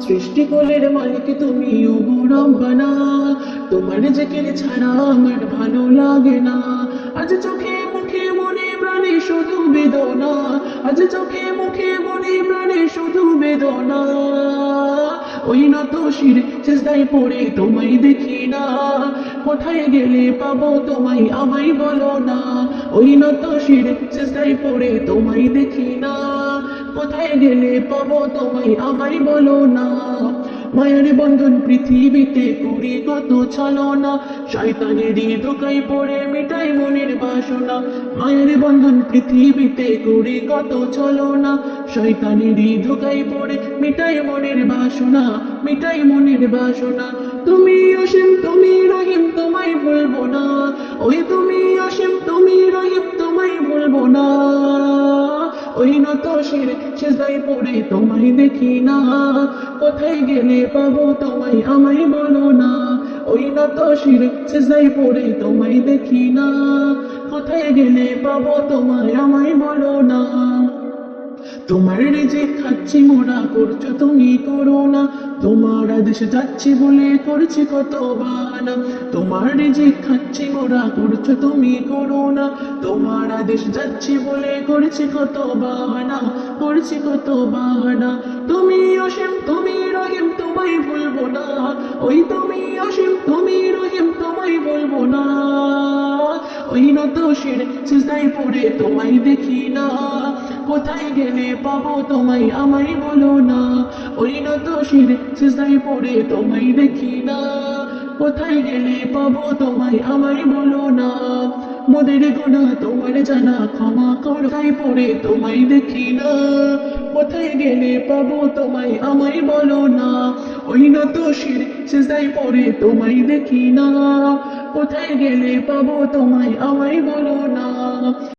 সৃষ্টিকুলের মালিক তুমি ওগো রব্বানা, তোমার জিকির ছাড়া আমার ভালো লাগে না। আজ চোখে মুখে মনে প্রাণে শুধু বেদনা, আজ চোখে মুখে মনে প্রাণে শুধু বেদনা। ওই নত শির সিজদায় পড়ে তোমায় দেখি না, কোথায় গেলে পাবো তোমায় আমায় বলো না। ওই নত শির সিজদায় পড়ে তোমায় দেখি না, কোথায় গেলে পাবো তোমায় আমায় বলো না। মায়ের বন্ধন পৃথিবীতে করি কত ছলনা, শয়তানেরই ধোকায় পড়ে মিটাই মনের বাসনা। মায়ের বন্ধন পৃথিবীতে করি কত ছলনা, শয়তানেরই ধোকায় পড়ে মিটাই মনের বাসনা, মিটাই মনের বাসনা। তুমি অসীম তুমি রহিম তোমায় ভুলবো না, ওই তুমি অসীম তুমি রহিম তোমায় ভুলবো না। ওই নত শির সিজদায় পড়ে তোমায় দেখি না, কোথায় গেলে পাবো তোমায় আমায় বলো না। ওই নত শির সিজদায় পড়ে তোমায় দেখি না, কোথায় গেলে পাবো তোমায় আমায় বলো না। তোমার রিজিক খাচ্ছি মোরা করছো তুমি করোনা, তোমার আদেশ যাচ্ছি বলে করছি কত বাহানা। তোমার রিজিক খাচ্ছি মোরা করছো তুমি করোনা, তোমার আদেশ যাচ্ছি বলে করছি কত বাহানা, করছি কত বাহানা। তুমি অসীম তুমি রহিম তোমায় ভুলবো না, ওই তুমি অসীম তুমি রহিম তোমায় বলবো না। ওই নত শির সিজদায় পড়ে তোমায় দেখি না, কোথায় গেলে পাবো তোমায় আমায় বলো না। ওই নত শির সিজদায় পড়ে তোমায় দেখি না, কোথায় গেলে পাবো তোমায় আমায় বলো না। মোদের গুনাহ তোমার জানা ক্ষমা করো, তাই পড়ে তোমায় দেখি না, কোথায় গেলে পাবো তোমায় আমায় বলো না। ওই নত শির সিজদায় পড়ে তোমায় দেখি না, কোথায় গেলে পাবো তোমায় আমায় বলো না।